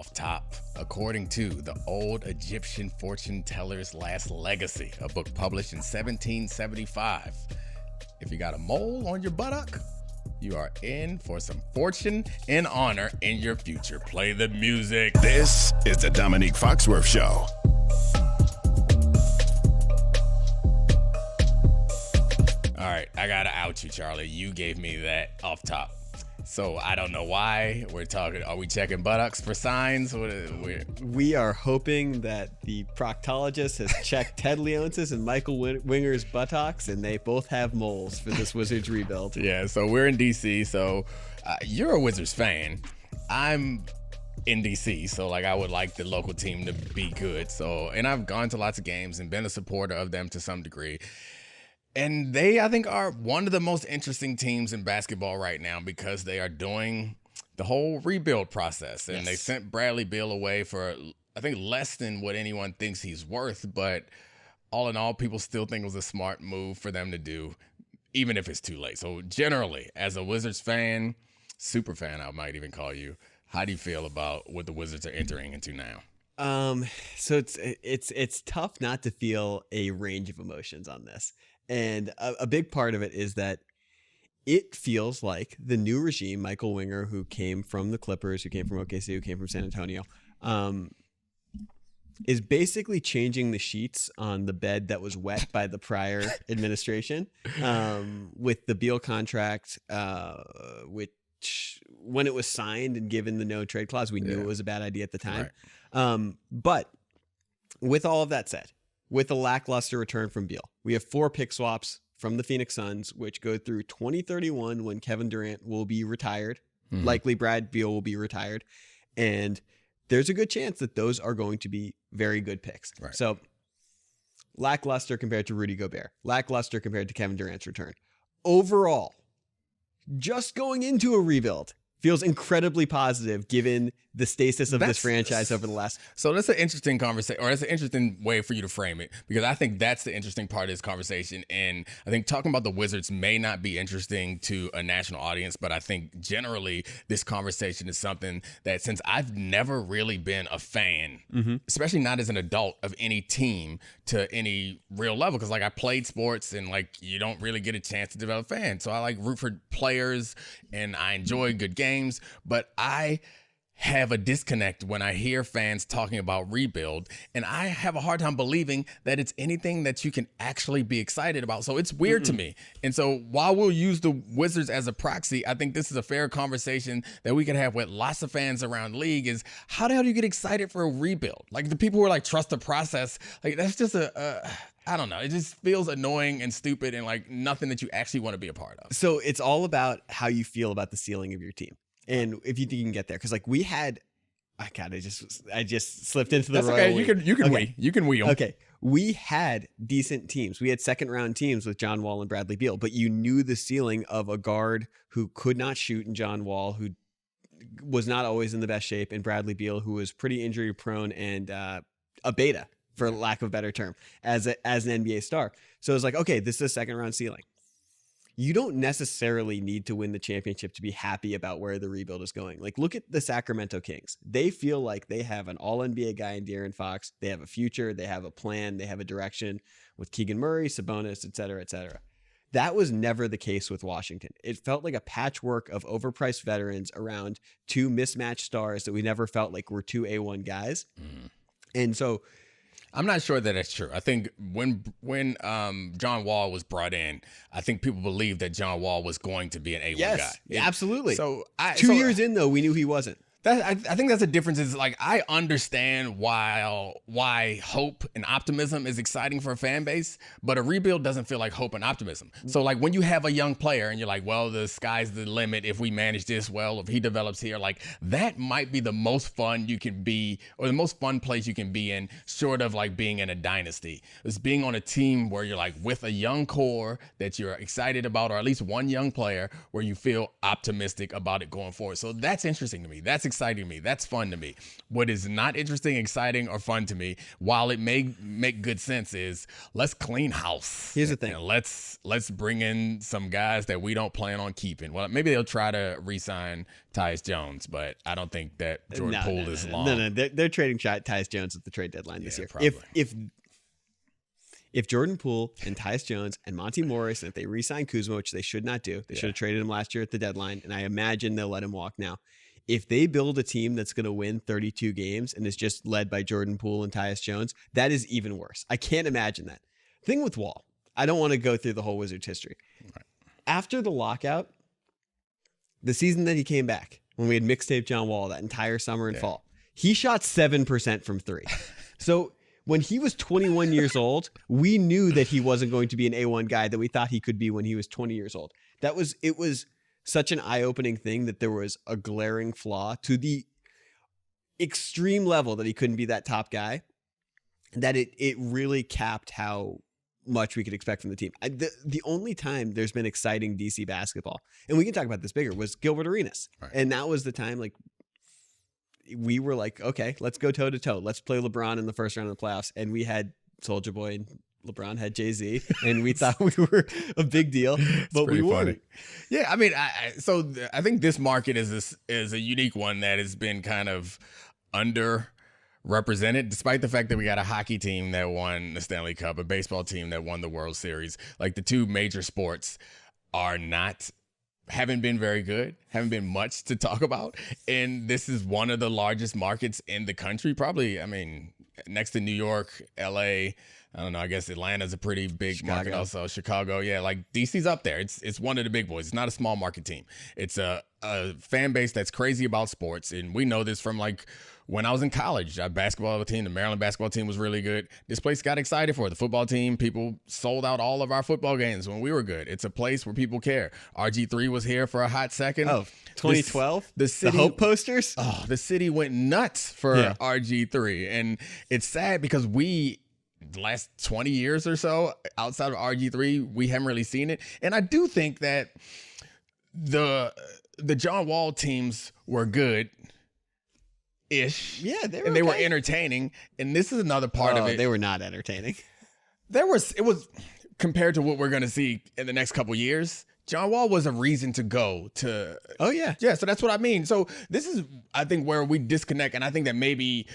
off top. According to The Old Egyptian Fortune Teller's Last Legacy, a book published in 1775, if you got a mole on your buttock, you are in for some fortune and honor in your future. Play the music. This is the Domonique Foxworth Show. All right, I gotta out you, Charlie. You gave me that off top. So I don't know why we're talking. Are we checking buttocks for signs? We are hoping that the proctologist has checked Ted Leonsis and Michael Winger's buttocks, and they both have moles for this Wizards rebuild. Yeah, so we're in DC. So you're a Wizards fan. I'm in DC, so like I would like the local team to be good. So, and I've gone to lots of games and been a supporter of them to some degree. And they, I think, are one of the most interesting teams in basketball right now because they are doing the whole rebuild process. And They sent Bradley Beal away for, I think, less than what anyone thinks he's worth. But all in all, people still think it was a smart move for them to do, even if it's too late. So generally, as a Wizards fan, super fan, I might even call you, how do you feel about what the Wizards are entering into now? So it's tough not to feel a range of emotions on this. And a big part of it is that it feels like the new regime, Michael Winger, who came from the Clippers, who came from OKC, who came from San Antonio, is basically changing the sheets on the bed that was wet by the prior administration with the Beal contract, which when it was signed and given the no trade clause, we knew it was a bad idea at the time. Right. But with all of that said, with a lackluster return from Beal, we have 4 pick swaps from the Phoenix Suns, which go through 2031 when Kevin Durant will be retired. Mm-hmm. Likely Brad Beal will be retired. And there's a good chance that those are going to be very good picks. Right. So lackluster compared to Rudy Gobert. Lackluster compared to Kevin Durant's return. Overall, just going into a rebuild feels incredibly positive given the stasis of this franchise over the last. So that's an interesting conversation, or that's an interesting way for you to frame it, because I think that's the interesting part of this conversation. And I think talking about the Wizards may not be interesting to a national audience, but I think generally this conversation is something that, since I've never really been a fan, especially not as an adult, of any team to any real level, because like I played sports and like you don't really get a chance to develop fans. So I like root for players and I enjoy good games, but I have a disconnect when I hear fans talking about rebuild, and I have a hard time believing that it's anything that you can actually be excited about. So it's weird to me. And so while we'll use the Wizards as a proxy, I think this is a fair conversation that we can have with lots of fans around the league, is how the hell do you get excited for a rebuild? Like the people who are like, trust the process, like that's just I don't know. It just feels annoying and stupid and like nothing that you actually want to be a part of. So it's all about how you feel about the ceiling of your team. And if you think you can get there, because like we had, I just slipped into the. That's okay. You can wheel. Okay, we had decent teams. We had second round teams with John Wall and Bradley Beal, but you knew the ceiling of a guard who could not shoot in John Wall, who was not always in the best shape, and Bradley Beal, who was pretty injury prone and a beta, for lack of a better term, as an NBA star. So it was like, okay, this is a second round ceiling. You don't necessarily need to win the championship to be happy about where the rebuild is going. Like, look at the Sacramento Kings. They feel like they have an all-NBA guy in De'Aaron Fox. They have a future. They have a plan. They have a direction with Keegan Murray, Sabonis, et cetera, et cetera. That was never the case with Washington. It felt like a patchwork of overpriced veterans around 2 mismatched stars that we never felt like were 2 A1 guys. And so I'm not sure that that's true. I think when John Wall was brought in, I think people believed that John Wall was going to be an A1 guy. Yeah, absolutely. So 2 years in, though, we knew he wasn't. I think that's the difference. Is like, I understand why hope and optimism is exciting for a fan base, but a rebuild doesn't feel like hope and optimism. So like when you have a young player and you're like, well, the sky's the limit if we manage this well, if he develops here, like that might be the most fun you can be, or the most fun place you can be in, short of like being in a dynasty. It's being on a team where you're like with a young core that you're excited about, or at least one young player where you feel optimistic about it going forward. So that's interesting to me. That's exciting to me. That's fun to me. What is not interesting, exciting, or fun to me, while it may make good sense, is let's clean house. Here's the thing. And let's bring in some guys that we don't plan on keeping. Well, maybe they'll try to re-sign Tyus Jones, but I don't think that Jordan Poole is long. No, they're trading Tyus Jones at the trade deadline this year. Probably. If Jordan Poole and Tyus Jones and Monty Morris, and if they re-sign Kuzma, which they should not do, they should have traded him last year at the deadline, and I imagine they'll let him walk now. If they build a team that's going to win 32 games and is just led by Jordan Poole and Tyus Jones, that is even worse. I can't imagine that. Thing with Wall, I don't want to go through the whole Wizards history. Right. After the lockout, the season that he came back, when we had mixtape John Wall that entire summer and fall, he shot 7% from three. So when he was 21 years old, we knew that he wasn't going to be an A1 guy that we thought he could be when he was 20 years old. It was such an eye-opening thing that there was a glaring flaw to the extreme level that he couldn't be that top guy, that it really capped how much we could expect from the team. The only time there's been exciting DC basketball, and we can talk about this bigger, was Gilbert Arenas. Right. And that was the time, like, we were like, okay, let's go toe to toe. Let's play LeBron in the first round of the playoffs. And we had Soulja Boy and LeBron had Jay-Z, and we thought we were a big deal, but we weren't. Yeah, I mean, I think this market is a unique one that has been kind of underrepresented, despite the fact that we got a hockey team that won the Stanley Cup, a baseball team that won the World Series. Like, the two major sports haven't been very good, haven't been much to talk about. And this is one of the largest markets in the country, probably, I mean, next to New York, LA. I don't know, I guess Atlanta's a pretty big market also. Chicago, yeah, like DC's up there. It's one of the big boys. It's not a small market team. It's a fan base that's crazy about sports. And we know this from, like, when I was in college. Our basketball team, the Maryland basketball team, was really good. This place got excited for it. The football team, people sold out all of our football games when we were good. It's a place where people care. RG3 was here for a hot second. Oh, 2012? The city, the Hope posters? Oh, the city went nuts for RG3. And it's sad because the last 20 years or so, outside of RG3, we haven't really seen it. And I do think that the John Wall teams were good. Ish. Yeah, they were entertaining. And this is another part of it. They were not entertaining. It was compared to what we're going to see in the next couple years. John Wall was a reason to go to. Oh, yeah. Yeah. So that's what I mean. So this is, I think, where we disconnect. And I think that maybe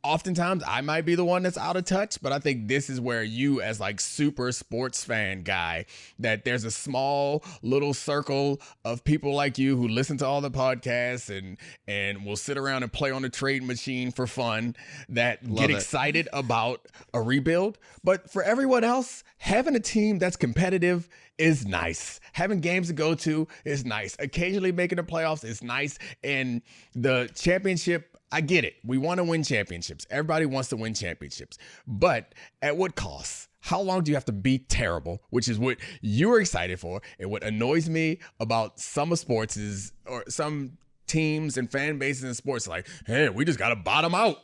oftentimes I might be the one that's out of touch, but I think this is where you, as like super sports fan guy, that there's a small little circle of people like you who listen to all the podcasts and will sit around and play on the trade machine for fun, that get excited about a rebuild. But for everyone else, having a team that's competitive is nice. Having games to go to is nice. Occasionally making the playoffs is nice. And the championship, I get it. We want to win championships. Everybody wants to win championships. But at what cost? How long do you have to be terrible, which is what you're excited for? And what annoys me about some sports is, or some teams and fan bases in sports, like, hey, we just got to bottom out.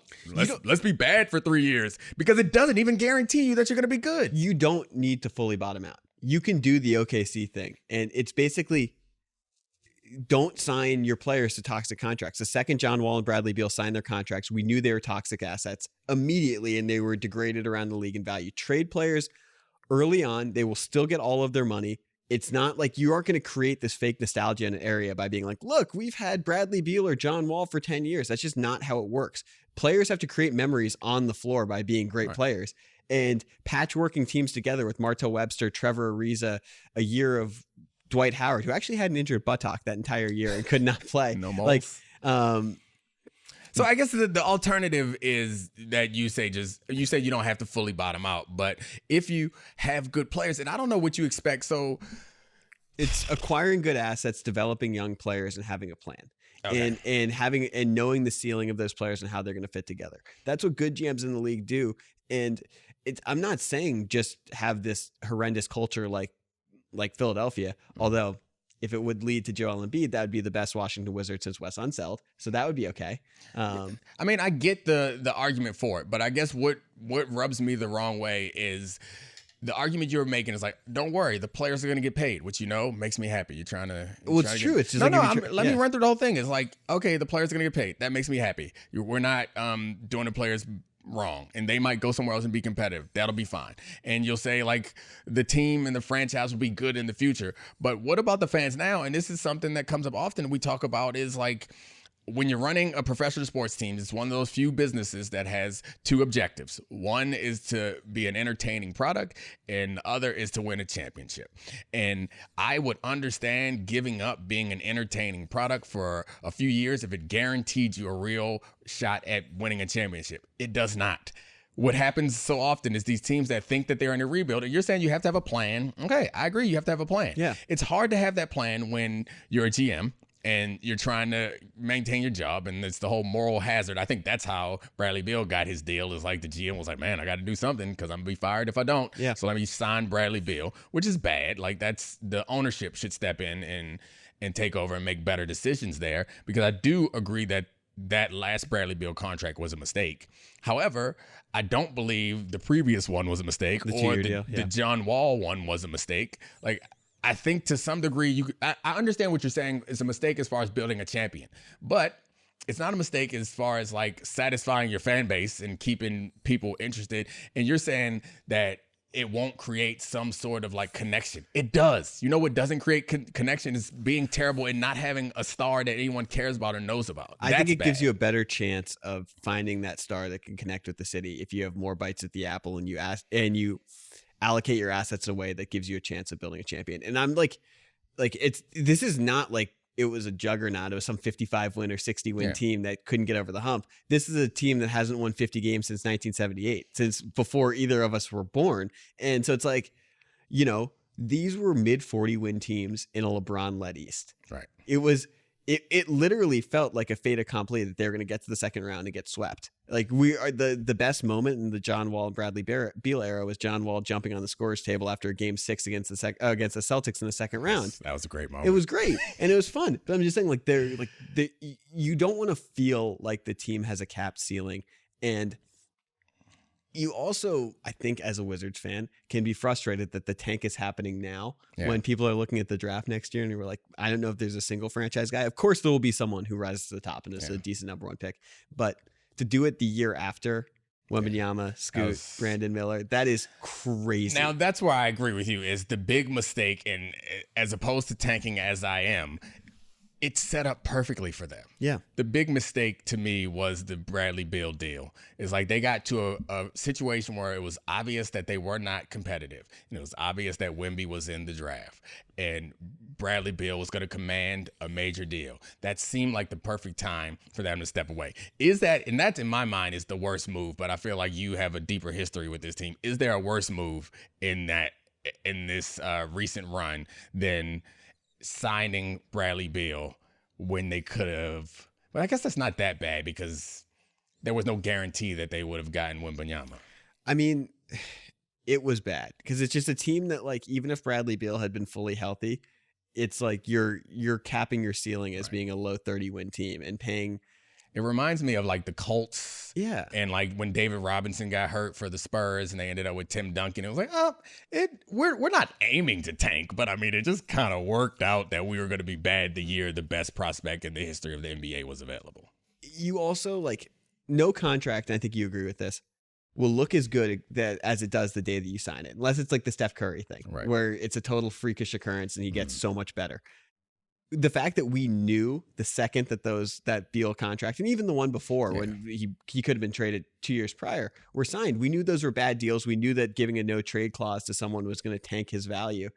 Let's be bad for 3 years, because it doesn't even guarantee you that you're going to be good. You don't need to fully bottom out. You can do the OKC thing. And it's basically, don't sign your players to toxic contracts. The second John Wall and Bradley Beal signed their contracts, we knew they were toxic assets immediately, and they were degraded around the league in value. Trade players early on, they will still get all of their money. It's not like you aren't going to create this fake nostalgia in an area by being like, look, we've had Bradley Beal or John Wall for 10 years. That's just not how it works. Players have to create memories on the floor by being great players. And patchworking teams together with Martell Webster, Trevor Ariza, a year of Dwight Howard, who actually had an injured buttock that entire year and could not play. No more. So I guess the alternative is that you say you don't have to fully bottom out, but if you have good players, and I don't know what you expect. So it's acquiring good assets, developing young players, and having a plan. Okay. And knowing the ceiling of those players and how they're going to fit together. That's what good GMs in the league do. And I'm not saying just have this horrendous culture like Philadelphia, although if it would lead to Joel Embiid, that would be the best Washington Wizard since Wes Unseld. So that would be okay. I mean, I get the argument for it, but I guess what rubs me the wrong way is the argument you're making is like, don't worry, the players are going to get paid, which, makes me happy. You're trying to. Well, it's true. It's just let me run through the whole thing. It's like, okay, the players are going to get paid. That makes me happy. We're not doing the players wrong, and they might go somewhere else and be competitive. That'll be fine. And you'll say like the team and the franchise will be good in the future. But what about the fans now? And this is something that comes up often. We talk about is like, when you're running a professional sports team, it's one of those few businesses that has two objectives. One is to be an entertaining product, and the other is to win a championship. And I would understand giving up being an entertaining product for a few years if it guaranteed you a real shot at winning a championship. It does not. What happens so often is these teams that think that they're in a rebuild, and you're saying you have to have a plan. Okay, I agree. You have to have a plan. Yeah. It's hard to have that plan when you're a GM and you're trying to maintain your job, and it's the whole moral hazard. I think that's how Bradley Beal got his deal, is like the GM was like, man, I got to do something because I'm going to be fired if I don't. Yeah. So let me sign Bradley Beal, which is bad. Like, that's the ownership should step in and take over and make better decisions there, because I do agree that that last Bradley Beal contract was a mistake. However, I don't believe the previous one was a mistake, or the John Wall one was a mistake. Like, I think to some degree, I understand what you're saying. It's a mistake as far as building a champion, but it's not a mistake as far as like satisfying your fan base and keeping people interested. And you're saying that it won't create some sort of like connection. It does. You know what doesn't create connection is being terrible and not having a star that anyone cares about or knows about. I think it gives you a better chance of finding that star that can connect with the city if you have more bites at the apple and you allocate your assets in a way that gives you a chance of building a champion. And I'm like this is not like it was a juggernaut. It was some 55 win or 60 win team that couldn't get over the hump. This is a team that hasn't won 50 games since 1978, since before either of us were born. And so it's like, these were mid 40 win teams in a LeBron led East. Right. It literally felt like a fait accompli that they were going to get to the second round and get swept. Like, we are the best moment in the John Wall and Bradley Beal era was John Wall jumping on the scorer's table after Game 6 against the Celtics in the second round. That was a great moment. It was great and it was fun. But I'm just saying, you don't want to feel like the team has a capped ceiling, and you also, I think, as a Wizards fan, can be frustrated that the tank is happening now when people are looking at the draft next year and you're like, I don't know if there's a single franchise guy. Of course, there will be someone who rises to the top and is a decent number one pick. But to do it the year after Wembanyama, Scoot, Brandon Miller, that is crazy. Now, that's where I agree with you, is the big mistake, and as opposed to tanking as I am, it's set up perfectly for them. Yeah. The big mistake to me was the Bradley Beal deal. It's like they got to a situation where it was obvious that they were not competitive. And it was obvious that Wemby was in the draft. And Bradley Beal was going to command a major deal. That seemed like the perfect time for them to step away. And that's in my mind is the worst move, but I feel like you have a deeper history with this team. Is there a worse move in this recent run than signing Bradley Beal when they could have? But I guess that's not that bad because there was no guarantee that they would have gotten Wembanyama. I mean, it was bad because it's just a team that, like, even if Bradley Beal had been fully healthy, it's like you're capping your ceiling as being a low 30 win team and paying. It reminds me of like the Colts. Yeah. And like when David Robinson got hurt for the Spurs and they ended up with Tim Duncan. It was like, we're not aiming to tank, but I mean, it just kind of worked out that we were going to be bad the year the best prospect in the history of the NBA was available. You also, like, no contract, and I think you agree with this, will look as good as it does the day that you sign it, unless it's like the Steph Curry thing, where it's a total freakish occurrence and he gets so much better. The fact that we knew the second that Beal contract, and even the one before when he could have been traded 2 years prior, were signed, we knew those were bad deals. We knew that giving a no trade clause to someone was going to tank his value.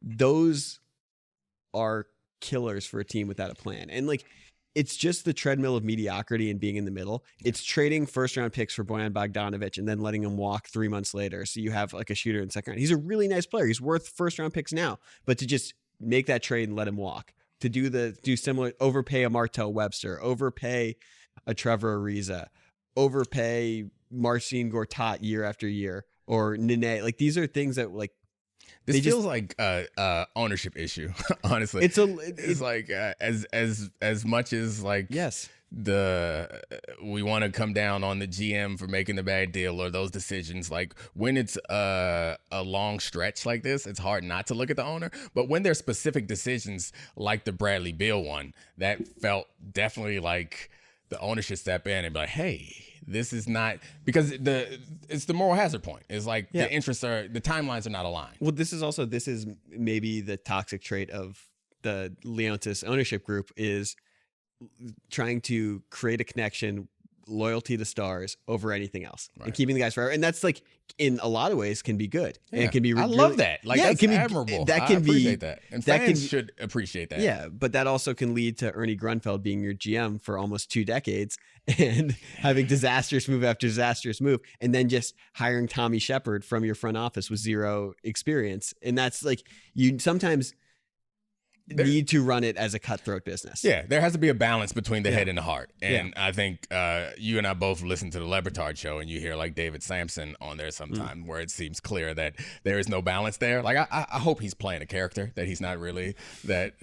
Those are killers for a team without a plan. And like, it's just the treadmill of mediocrity and being in the middle. It's trading first round picks for Bojan Bogdanovic and then letting him walk 3 months later. So you have like a shooter in the second round. He's a really nice player. He's worth first round picks now, but to just make that trade and let him walk, to do similar, overpay a Martell Webster, overpay a Trevor Ariza, overpay Marcin Gortat year after year, or Nene. Like, these are things that, like, this feels like a ownership issue. Honestly, it's like as much as like we want to come down on the GM for making the bad deal or those decisions. Like when it's a long stretch like this, it's hard not to look at the owner. But when there's specific decisions like the Bradley Beal one, that felt definitely like the owner should step in and be like, hey, this is not, because it's the moral hazard point. It's like the timelines are not aligned. Well, this is maybe the toxic trait of the Leontis ownership group, is trying to create a connection, loyalty to stars over anything else, and keeping the guys forever. And that's like, in a lot of ways, can be good. And it can be. I love that. Like, that's admirable. That can appreciate that, and fans should appreciate that. Yeah, but that also can lead to Ernie Grunfeld being your GM for almost 2 decades and having disastrous move after disastrous move, and then just hiring Tommy Shepard from your front office with 0 experience. And that's like, you sometimes need to run it as a cutthroat business. Yeah, there has to be a balance between the head and the heart. And I think you and I both listen to the Le Batard show, and you hear like David Sampson on there sometime where it seems clear that there is no balance there. Like I hope he's playing a character, that he's not really that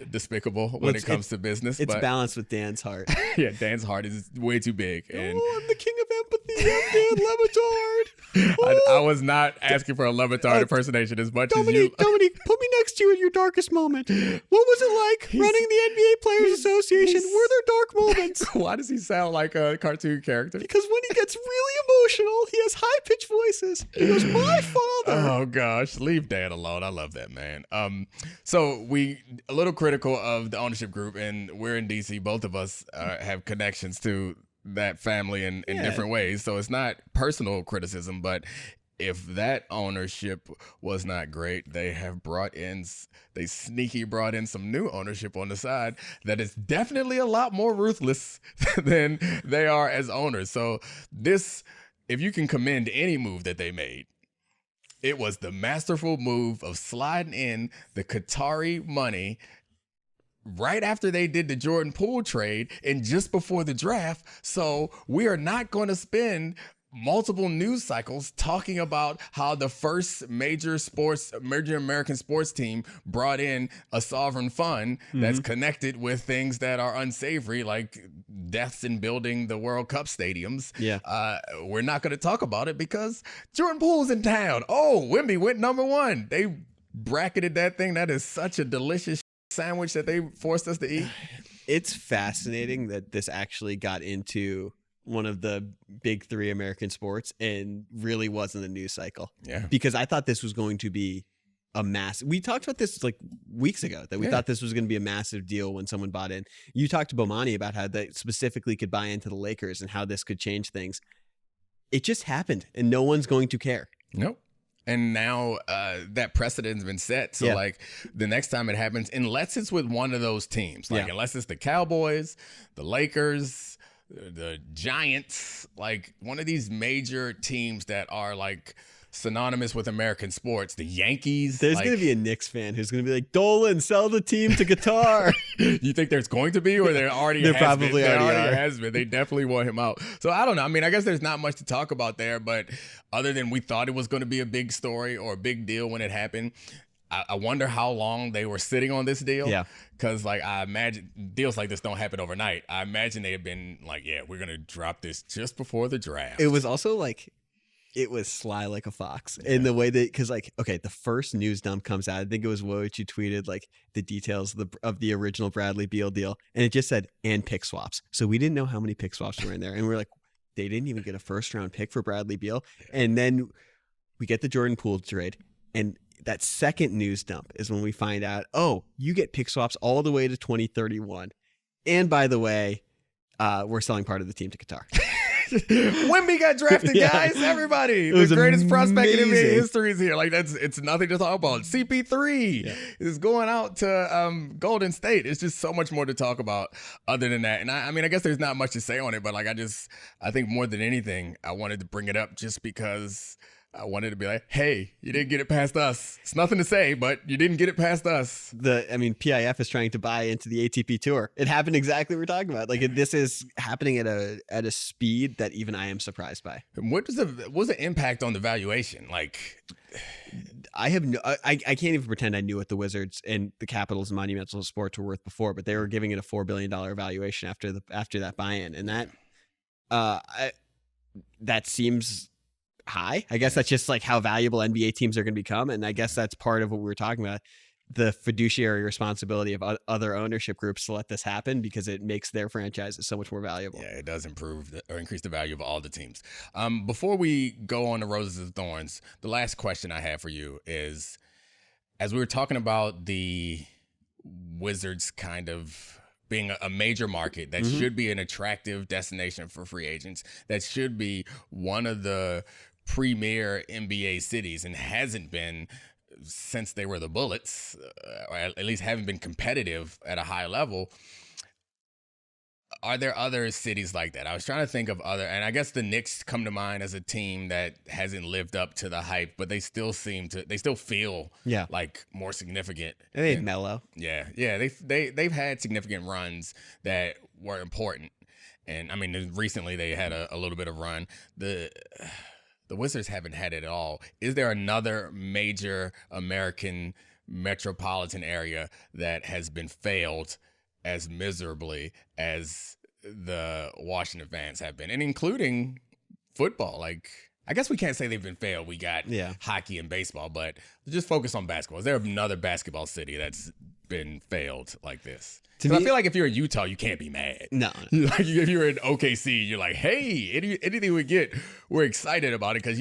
despicable when it comes to business. It's balanced with Dan's heart. Yeah, Dan's heart is way too big. And I'm the king of empathy. I'm Dan Le Batard. I was not asking for a Le Batard impersonation as much as you. Domonique, put me next to you in your darkest moment. What was it like running the NBA Players Association? Were there dark moments? Why does he sound like a cartoon character? Because when he gets really emotional, he has high-pitched voices. He goes, my father. Oh, gosh. Leave Dan alone. I love that, man. So we a little critical of the ownership group, and we're in D.C. Both of us have connections to that family in different ways. So it's not personal criticism, but if that ownership was not great, they sneaky brought in some new ownership on the side that is definitely a lot more ruthless than they are as owners. So this, if you can commend any move that they made, it was the masterful move of sliding in the Qatari money right after they did the Jordan Poole trade and just before the draft. So we are not going to spend multiple news cycles talking about how the first major American sports team brought in a sovereign fund that's connected with things that are unsavory, like deaths in building the World Cup stadiums. Yeah. We're not going to talk about it because Jordan Poole's in town. Oh, Wemby went #1. They bracketed that thing. That is such a delicious sandwich that they forced us to eat. It's fascinating that this actually got into one of the big 3 American sports and really wasn't a news cycle. Yeah. Because I thought this was going to be a we talked about this like weeks ago, that we thought this was going to be a massive deal when someone bought in. You talked to Bomani about how they specifically could buy into the Lakers and how this could change things. It just happened and no one's going to care. Nope. And now that precedent's been set. So, like, the next time it happens, unless it's with one of those teams, like, unless it's the Cowboys, the Lakers, the Giants, like, one of these major teams that are, like, synonymous with American sports, the Yankees. There's going to be a Knicks fan who's going to be like, Dolan, sell the team to Qatar. You think there's going to be, or there already has probably been? There already has been. They definitely want him out. So I don't know. I mean, I guess there's not much to talk about there, but other than we thought it was going to be a big story or a big deal when it happened. I wonder how long they were sitting on this deal. Yeah. Because, like, I imagine deals like this don't happen overnight. I imagine they have been like, yeah, we're going to drop this just before the draft. It was also like, it was sly like a fox in the way that, because, like, okay, the first news dump comes out. I think it was Woj who tweeted like the details of the original Bradley Beal deal, and it just said and pick swaps. So we didn't know how many pick swaps were in there, and we we're like, they didn't even get a first round pick for Bradley Beal. And then we get the Jordan Poole trade, and that second news dump is when we find out, oh, you get pick swaps all the way to 2031, and by the way, we're selling part of the team to Qatar. Wemby got drafted, guys. Everybody, the greatest prospect in NBA history is here. Like, it's nothing to talk about. CP3 is going out to Golden State. It's just so much more to talk about other than that. And I mean, I guess there's not much to say on it, but like, I think more than anything, I wanted to bring it up just because I wanted to be like, hey, you didn't get it past us. It's nothing to say, but you didn't get it past us. PIF is trying to buy into the ATP Tour. It happened exactly what we're talking about. Like this is happening at a speed that even I am surprised by. What's the impact on the valuation? Like, I can't even pretend I knew what the Wizards and the Capitals and Monumental Sports were worth before, but they were giving it a $4 billion valuation after that buy-in, and that seems high. I guess that's just like how valuable NBA teams are going to become, and I guess that's part of what we were talking about, the fiduciary responsibility of other ownership groups to let this happen because it makes their franchises so much more valuable. Yeah, it does improve or increase the value of all the teams. Before we go on to Roses and Thorns, the last question I have for you is, as we were talking about the Wizards kind of being a major market that should be an attractive destination for free agents, that should be one of the premier NBA cities and hasn't been since they were the Bullets, or at least haven't been competitive at a high level. Are there other cities like that? I was trying to think of other, and I guess the Knicks come to mind as a team that hasn't lived up to the hype, but they still feel like more significant. They made Melo. Yeah. They've had significant runs that were important, and I mean recently they had a little bit of run. The Wizards haven't had it at all. Is there another major American metropolitan area that has been failed as miserably as the Washington fans have been, and including football? Like, I guess we can't say they've been failed. We got hockey and baseball, but just focus on basketball. Is there another basketball city that's been failed like this? I feel like if you're in Utah, you can't be mad. No. Like if you're in OKC, you're like, hey, anything we get, we're excited about it because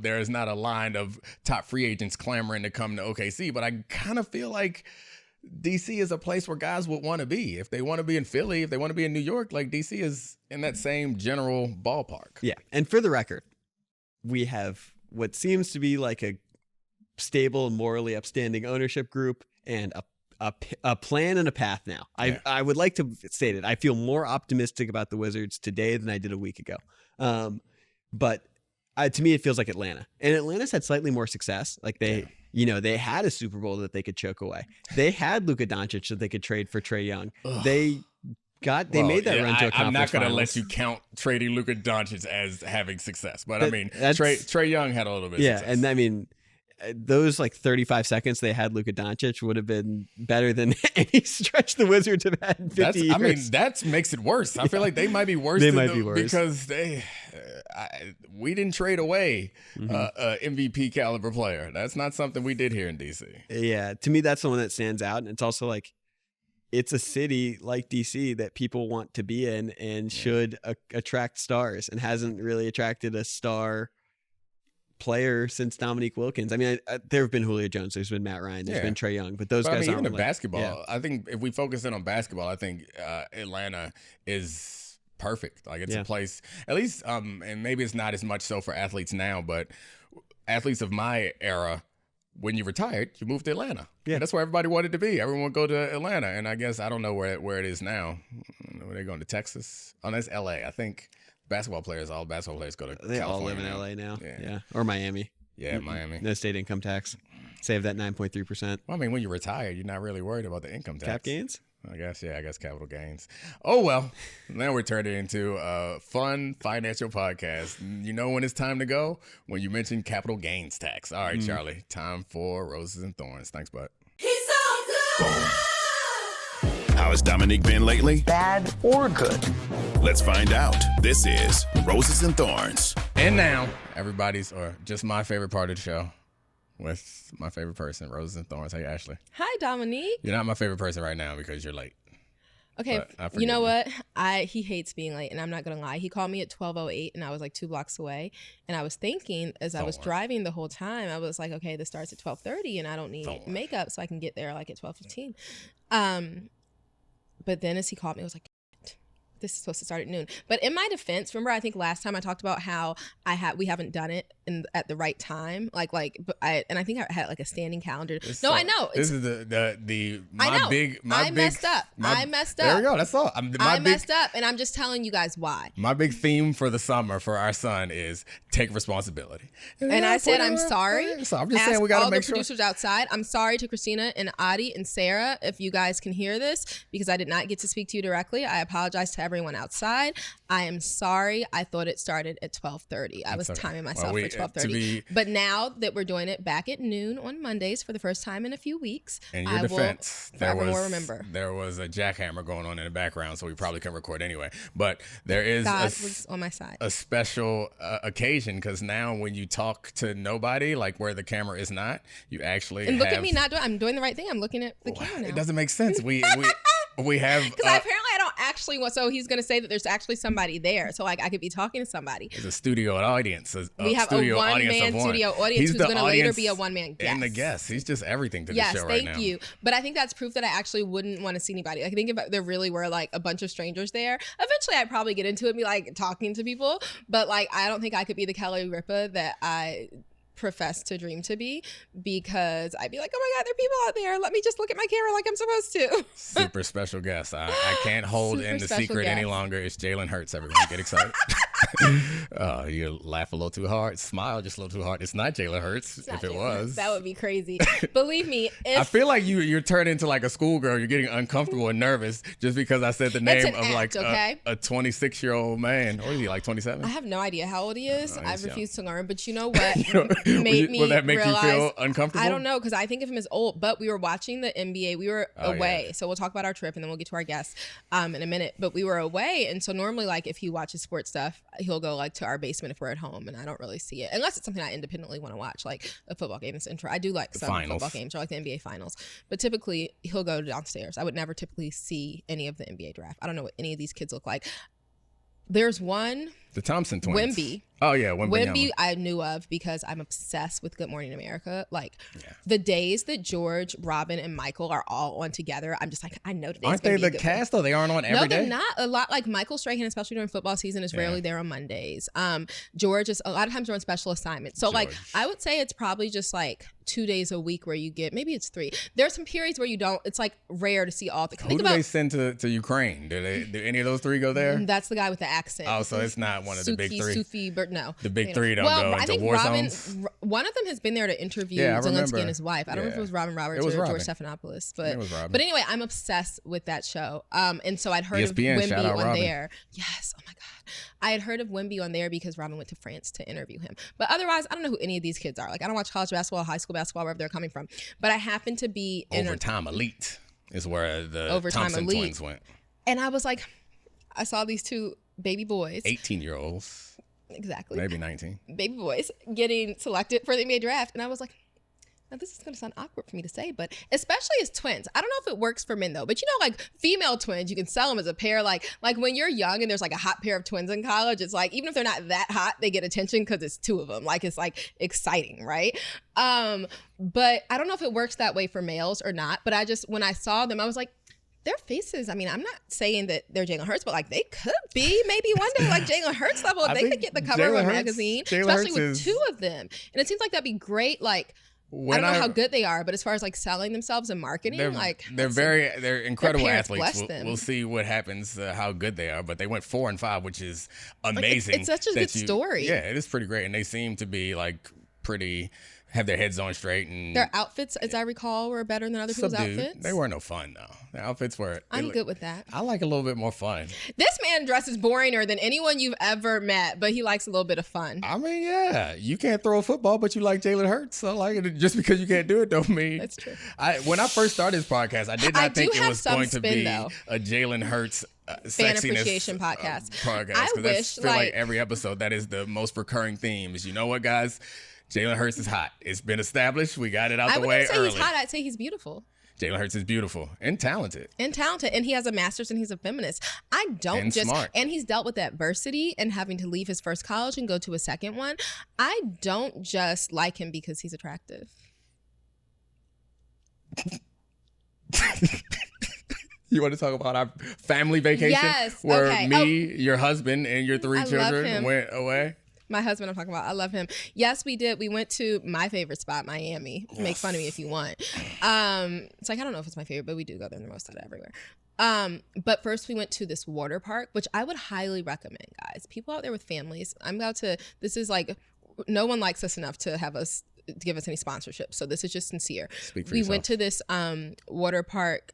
there is not a line of top free agents clamoring to come to OKC. But I kind of feel like DC is a place where guys would want to be. If they want to be in Philly, if they want to be in New York, like DC is in that same general ballpark. Yeah. And for the record, we have what seems to be like a stable, morally upstanding ownership group and a plan and a path now. I would like to state it. I feel more optimistic about the Wizards today than I did a week ago. But to me, it feels like Atlanta. And Atlanta's had slightly more success. Like they had a Super Bowl that they could choke away. They had Luka Doncic that they could trade for Trae Young. Ugh. They made that run to a conference I'm not going to finals. let you count trading Luka Doncic as having success. But I mean, Trae Young had a little bit of success. And I mean, those like 35 seconds they had Luka Doncic would have been better than any stretch the Wizards have had in 50 years. I mean, that makes it worse. I feel like they might be worse. They might be worse because we didn't trade away a MVP caliber player. That's not something we did here in DC. Yeah, to me, that's the one that stands out, and it's also like it's a city like DC that people want to be in and should attract stars, and hasn't really attracted a star player since Domonique Wilkins. I mean, there have been Julio Jones, there's been Matt Ryan, there's been Trae Young, but those guys aren't even in basketball. I think if we focus in on basketball, I think Atlanta is perfect. Like it's a place, at least, and maybe it's not as much so for athletes now, but athletes of my era, when you retired, you moved to Atlanta. Yeah, and that's where everybody wanted to be. Everyone would go to Atlanta, and I guess I don't know where it is now. Were they going to Texas? Oh, that's LA. I think all basketball players go to California. They all live in LA now. Yeah. Or Miami. Yeah, Miami. No state income tax. Save that 9.3%. Well, I mean, when you retire, you're not really worried about the income tax. Cap gains? I guess capital gains. Oh, well, now we're turning into a fun financial podcast. You know when it's time to go? When you mention capital gains tax. All right, Charlie, time for Roses and Thorns. Thanks, bud. He's so good! How has Domonique been lately? Bad or good? Let's find out. This is Roses and Thorns. And now, everybody's, or just my favorite part of the show, with my favorite person, Roses and Thorns. Hey, Ashley. Hi, Domonique. You're not my favorite person right now because you're late. Okay, you know what? He hates being late, and I'm not going to lie. He called me at 12:08, and I was like 2 blocks away. And I was thinking, as I was driving the whole time, I was like, okay, this starts at 12:30, and I don't need makeup, so I can get there like at 12:15. But then as he called me, I was like, this is supposed to start at noon. But in my defense, remember, I think last time I talked about how we haven't done it at the right time. I think I had like a standing calendar. I know. This is I messed up. There we go. That's all. I messed up, and I'm just telling you guys why. My big theme for the summer for our son is take responsibility. And I said, I'm sorry. So I'm just saying we got to make sure. All the producers outside, I'm sorry to Christina and Adi and Sarah if you guys can hear this, because I did not get to speak to you directly. I apologize to everyone outside. I am sorry. I thought it started at 12:30. I was timing myself for 12:30. But now that we're doing it back at noon on Mondays for the first time in a few weeks, in your defense, there was a jackhammer going on in the background, so we probably couldn't record anyway. But there is God was on my side. A special occasion, because now when you talk to nobody, like where the camera is not, you actually look at me not doing. I'm doing the right thing. I'm looking at the camera now. It doesn't make sense. We have because apparently I don't actually want. So he's gonna say that there's actually somebody there, so like I could be talking to somebody. It's a studio audience. We have a one-man studio audience who's gonna later be a one-man guest. And the guest, he's just everything to the show right now. Yes, thank you. But I think that's proof that I actually wouldn't want to see anybody. I think if there really were like a bunch of strangers there, eventually I'd probably get into it and be like talking to people. But like I don't think I could be the Kelly Ripa that I profess to dream to be, because I'd be like, oh my God, there are people out there. Let me just look at my camera like I'm supposed to. Super special guest. I can't hold in the secret any longer. It's Jalen Hurts. Everyone get excited. You laugh a little too hard, smile just a little too hard. It's not Jalen Hurts. If it was, that would be crazy. Believe me. I feel like you're turning into like a schoolgirl. You're getting uncomfortable and nervous just because I said the name of like a 26-year-old man. Or is he like 27? I have no idea how old he is. I've refused to learn. But you know what? Will that make you feel uncomfortable? I don't know, because I think of him as old. But we were watching the NBA. We were away, so we'll talk about our trip and then we'll get to our guests in a minute. But we were away, and so normally, like if he watches sports stuff, he'll go like to our basement if we're at home, and I don't really see it unless it's something I independently want to watch, like a football game that's intro. I do like some football games, or like the NBA finals, but typically he'll go downstairs. I would never typically see any of the NBA draft. I don't know what any of these kids look like. There's one, the Thompson twins. Wemby. Oh yeah, Wemby I knew of because I'm obsessed with Good Morning America. Like the days that George, Robin, and Michael are all on together, I'm just like, I know today's Aren't they the cast though? They aren't on every day? No, they're not. A lot like Michael Strahan, especially during football season, is rarely there on Mondays. George is a lot of times they're on special assignments. So like I would say it's probably just like 2 days a week where you get, maybe it's 3. There are some periods where you don't. It's like rare to see all the. Who do they send to Ukraine? Do any of those 3 go there? That's the guy with the accent. Oh, so it's not one of the big 3. No, the big 3 don't go into war zones. One of them has been there to interview Zelensky and his wife. I don't know if it was Robin Roberts or George Stephanopoulos, but anyway, I'm obsessed with that show. And so I'd heard ESPN, of Wemby on Robin. there. Yes, oh my God. I had heard of Wemby on there because Robin went to France to interview him. But otherwise, I don't know who any of these kids are. Like I don't watch college basketball, high school basketball, wherever they're coming from. But I happen to be Overtime Elite is where the Thompson twins went. And I was like, I saw these 2 baby boys, 18-year-olds. Exactly. Maybe 19. Baby boys getting selected for the NBA draft. And I was like, now this is going to sound awkward for me to say, but especially as twins. I don't know if it works for men though, but you know, like female twins, you can sell them as a pair. Like when you're young and there's like a hot pair of twins in college, it's like, even if they're not that hot, they get attention because it's 2 of them. Like it's like exciting, right? But I don't know if it works that way for males or not. But when I saw them, I was like, their faces, I mean, I'm not saying that they're Jalen Hurts, but like they could be maybe one day like Jalen Hurts level. They could get the cover of a magazine, especially with 2 of them. And it seems like that'd be great. Like, I don't know how good they are, but as far as like selling themselves and marketing, they're incredible athletes. We'll see what happens, how good they are. But they went 4 and 5, which is amazing. It's such a good story. Yeah, it is pretty great, and they seem to be like have their heads on straight, and their outfits, as I recall, were better than other people's outfits. They weren't no fun though. Their outfits were. I'm good with that. I like a little bit more fun. This man dresses boringer than anyone you've ever met, but he likes a little bit of fun. I mean, yeah, you can't throw a football, but you like Jalen Hurts. So like it. Just because you can't do it don't mean that's true. When I first started this podcast, I did not think it was going to be a Jalen Hurts fan appreciation podcast. I feel like every episode that is the most recurring theme is, you know what, guys. Jalen Hurts is hot. It's been established. We got it out the way early. I wouldn't say he's hot. I'd say he's beautiful. Jalen Hurts is beautiful and talented. And he has a master's and he's a feminist. Smart. And he's dealt with adversity and having to leave his first college and go to a second one. I don't just like him because he's attractive. You want to talk about our family vacation? Yes. Where Okay. me, your husband, and your three I love children him. went away? My husband I'm talking about. I love him. Yes, we did. We went to my favorite spot, Miami. Make fun of me if you want. It's like, I don't know if it's my favorite, but we do go there the most of it everywhere. But first we went to this water park, which I would highly recommend, guys. People out there with families. This is like, no one likes us enough to give us any sponsorship. So this is just sincere. Speak for we yourself. went to this water park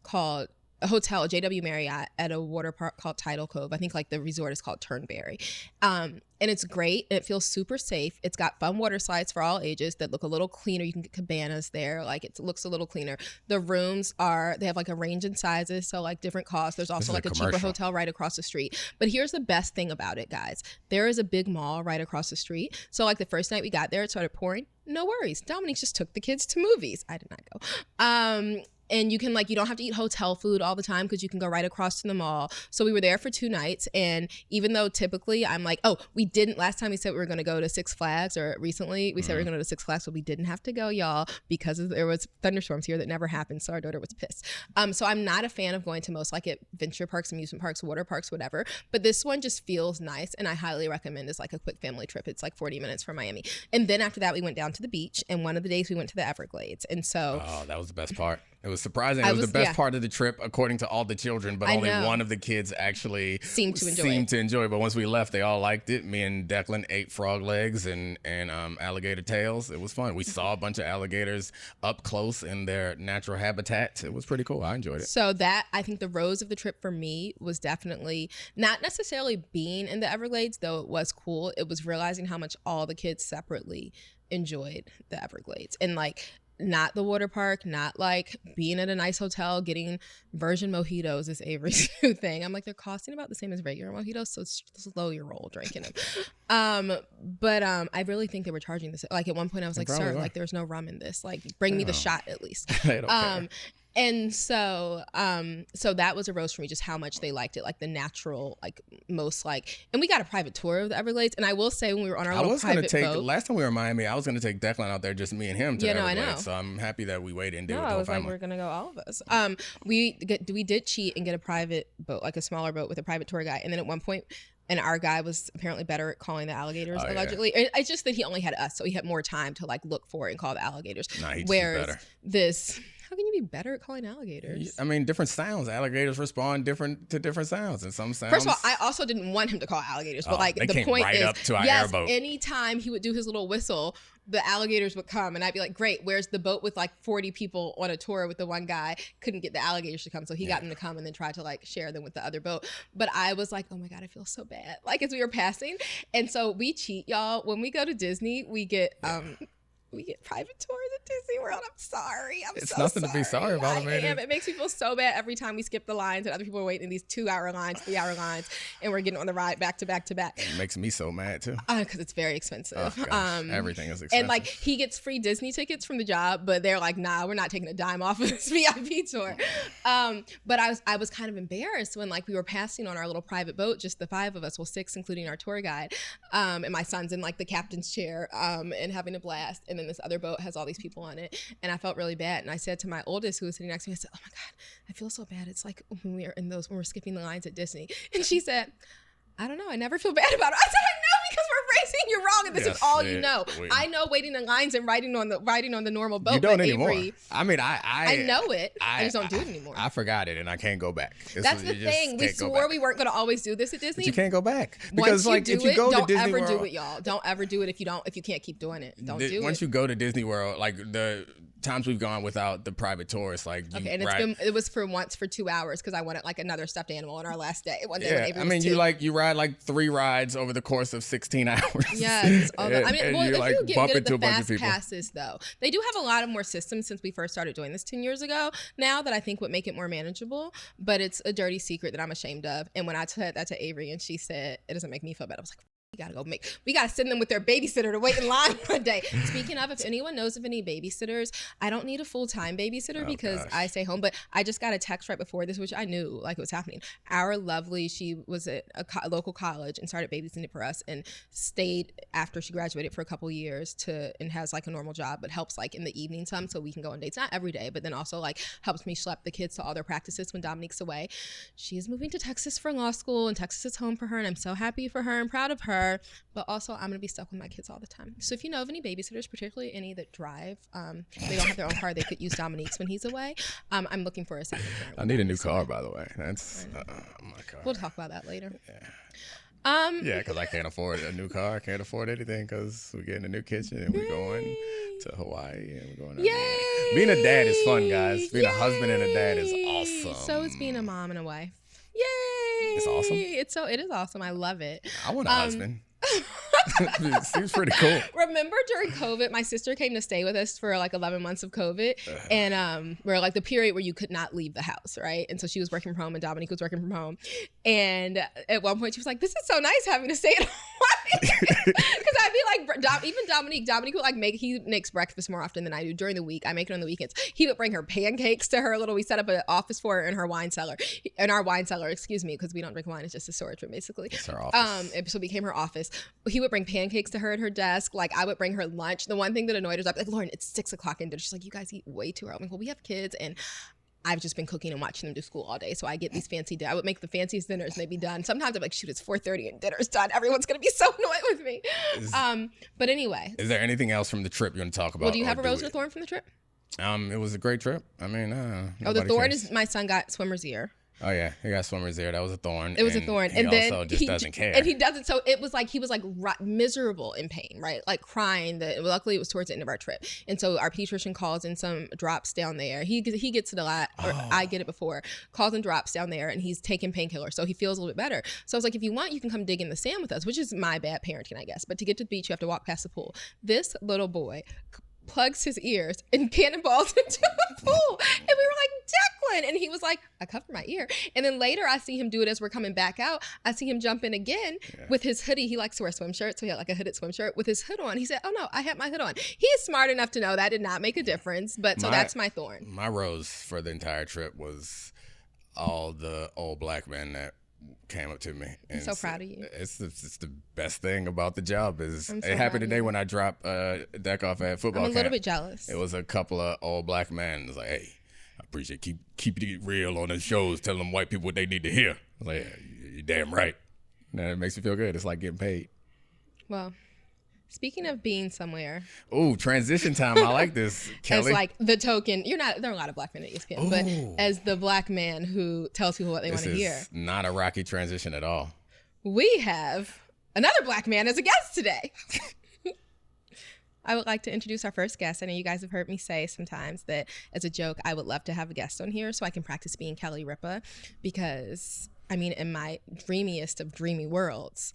called a hotel, JW Marriott, at a water park called Tidal Cove. I think like the resort is called Turnberry. And it's great. It feels super safe. It's got fun water slides for all ages that look a little cleaner. You can get cabanas there. Like it looks a little cleaner. The rooms they have like a range in sizes. So like different costs. There's also like a cheaper hotel right across the street. But here's the best thing about it, guys. There is a big mall right across the street. So like the first night we got there, it started pouring. No worries. Domonique just took the kids to movies. I did not go. And you can you don't have to eat hotel food all the time because you can go right across to the mall. So we were there for 2 nights. And even though typically I'm like, last time we said we were going to go to Six Flags, or recently we said we were going to go to Six Flags, but we didn't have to go, y'all, because there was thunderstorms here that never happened. So our daughter was pissed. So I'm not a fan of going to most adventure parks, amusement parks, water parks, whatever. But this one just feels nice. And I highly recommend it's like a quick family trip. It's like 40 minutes from Miami. And then after that, we went down to the beach. And one of the days we went to the Everglades. And so. Oh, that was the best part. It was surprising. It was the best part of the trip, according to all the children, but only one of the kids actually seemed to enjoy it. But once we left, they all liked it. Me and Declan ate frog legs and alligator tails. It was fun. We saw a bunch of alligators up close in their natural habitat. It was pretty cool. I enjoyed it. So I think the rose of the trip for me was definitely not necessarily being in the Everglades, though it was cool. It was realizing how much all the kids separately enjoyed the Everglades. And not the water park, not like being at a nice hotel, getting version mojitos is Avery's new thing. I'm like, they're costing about the same as regular mojitos, so slow your roll drinking them. But I really think they were charging this. Like at one point I was like, sir, like there's no rum in this. Like bring me the shot at least. They don't care. And so that was a rose for me, just how much they liked it, like the natural, and we got a private tour of the Everglades. And I will say, when we were on our little private boat, last time we were in Miami, I was going to take Declan out there, just me and him to the Everglades. I know. So I'm happy that we waited and did it with I the whole was family. like, we're going to go, all of us. We did cheat and get a private boat, like a smaller boat with a private tour guide. And then at one point, and our guy was apparently better at calling the alligators, allegedly. Yeah. It's just that he only had us, so he had more time to look for it and call the alligators. Nah, he's better. How can you be better at calling alligators? I mean, different sounds. Alligators respond to different sounds, and some sounds. First of all, I also didn't want him to call alligators, but they the came point right is, up to our airboat. Anytime he would do his little whistle, the alligators would come, and I'd be like, great, where's the boat with 40 people on a tour with the one guy? Couldn't get the alligators to come, so he got them to come and then tried to share them with the other boat. But I was like, oh my God, I feel so bad. As we were passing. And so we cheat, y'all. When we go to Disney, we get private tours at Disney World. I'm sorry. It's nothing to be sorry about, man. It makes me feel so bad every time we skip the lines and other people are waiting in these 2-hour lines, 3-hour lines, and we're getting on the ride back to back to back. It makes me so mad too. Because it's very expensive. Oh, gosh. Everything is expensive. And he gets free Disney tickets from the job, but they're like, nah, we're not taking a dime off of this VIP tour. But I was kind of embarrassed when we were passing on our little private boat, just the 5 of us, 6 including our tour guide, and my son's in the captain's chair and having a blast, and then this other boat has all these people on it, and I felt really bad. And I said to my oldest, who was sitting next to me, I said, oh my God, I feel so bad. It's like when we're skipping the lines at Disney. And she said, I don't know, I never feel bad about it. I said, I know, because we're racing you wrong, and this is all you know. I know waiting in lines and riding on the normal boat. You don't but anymore. Avery, I mean, I know it. I just don't do it anymore. I forgot it, and I can't go back. That's the thing. We swore we weren't going to always do this at Disney. But you can't go back, because if you go to Disney World, don't ever do it, y'all. Don't ever do it if you can't keep doing it. Don't do it. Once you go to Disney World, the times we've gone without the private tour, it's it was for 2 hours because I wanted another stuffed animal on our last day. One day when Avery was 2. You ride 3 rides over the course of 16 hours. Yes, if you get good at the fast people. passes, though, they do have a lot of more systems since we first started doing this 10 years ago. Now that I think would make it more manageable, but it's a dirty secret that I'm ashamed of. And when I said that to Avery and she said it doesn't make me feel bad, I was like, We gotta send them with their babysitter to wait in line one day. Speaking of, if anyone knows of any babysitters, I don't need a full-time babysitter because I stay home, but I just got a text right before this, which I knew like it was happening. Our lovely, she was at a local college and started babysitting for us and stayed after she graduated for a couple years and has like a normal job, but helps like in the evening some so we can go on dates, not every day, but then also like helps me schlep the kids to all their practices when Dominique's away. She is moving to Texas for law school, and Texas is home for her, and I'm so happy for her and proud of her. But also, I'm going to be stuck with my kids all the time. So if you know of any babysitters, particularly any that drive, they don't have their own car, they could use Dominique's when he's away. I'm looking for a second parent. I need a new car, by the way. That's my car. We'll talk about that later. Yeah, because I can't afford a new car. I can't afford anything because we're getting a new kitchen and we're going to Hawaii and we're going. Yay! Being a dad is fun, guys. Being a husband and a dad is awesome. So is being a mom and a wife. Yay! It's awesome. It is awesome. I love it. I want a husband. It seems pretty cool. Remember during COVID, my sister came to stay with us for like 11 months of COVID, and we're like the period where you could not leave the house, right? And so she was working from home, and Dominique was working from home. And at one point, she was like, "This is so nice having to stay at home." Because I'd be like, even Dominique would like he makes breakfast more often than I do during the week. I make it on the weekends. He would bring her pancakes to her we set up an office for her in our wine cellar, excuse me, because we don't drink wine. It's just a storage room, basically. It's her office. So it became her office. He would bring pancakes to her at her desk. Like I would bring her lunch. The one thing that annoyed her is I'd be like, "Lauren, it's 6:00 in dinner." She's like, "You guys eat way too early." I'm like, "Well, we have kids and I've just been cooking and watching them do school all day. So I get these I would make the fanciest dinners and they'd be done. Sometimes I'm like, shoot, it's 4:30 and dinner's done. Everyone's going to be so annoyed with me. But anyway. Is there anything else from the trip you want to talk about? Well, do you have a rose or a thorn from the trip? It was a great trip. I mean, the thorn is my son got swimmer's ear. Oh yeah, he got swimmer's ear. That was a thorn. It was a thorn, and then also just doesn't care. And he doesn't. So it was like he was like miserable in pain, right? Like crying. Luckily, it was towards the end of our trip, and so our pediatrician calls in some drops down there. He gets it a lot, or I get it before. Calls in drops down there, and he's taking painkillers, so he feels a little bit better. So I was like, if you want, you can come dig in the sand with us, which is my bad parenting, I guess. But to get to the beach, you have to walk past the pool. This little boy plugs his ears and cannonballs into the pool. And we were like, "Declan." And he was like, "I covered my ear." And then later I see him do it as we're coming back out. I see him jump in again with his hoodie. He likes to wear swim shirts. So he had like a hooded swim shirt with his hood on. He said, "Oh no, I had my hood on." He is smart enough to know that did not make a difference. But so that's my thorn. My rose for the entire trip was all the old black men that came up to me. And I'm so proud of you. It's the best thing about the job is it happened today when I dropped Deck off at football camp. I'm a little bit jealous. It was a couple of old black men. It was like, "Hey, I appreciate keep it real on the shows, telling them white people what they need to hear." I was like, "Yeah, you're damn right." And it makes me feel good. It's like getting paid. Well, speaking of being somewhere. Ooh, transition time. I like this, Kelly. As like the token, there are a lot of black men at ESPN, but as the black man who tells people what they want to hear. This is not a rocky transition at all. We have another black man as a guest today. I would like to introduce our first guest. I know you guys have heard me say sometimes that as a joke, I would love to have a guest on here so I can practice being Kelly Ripa because, I mean, in my dreamiest of dreamy worlds,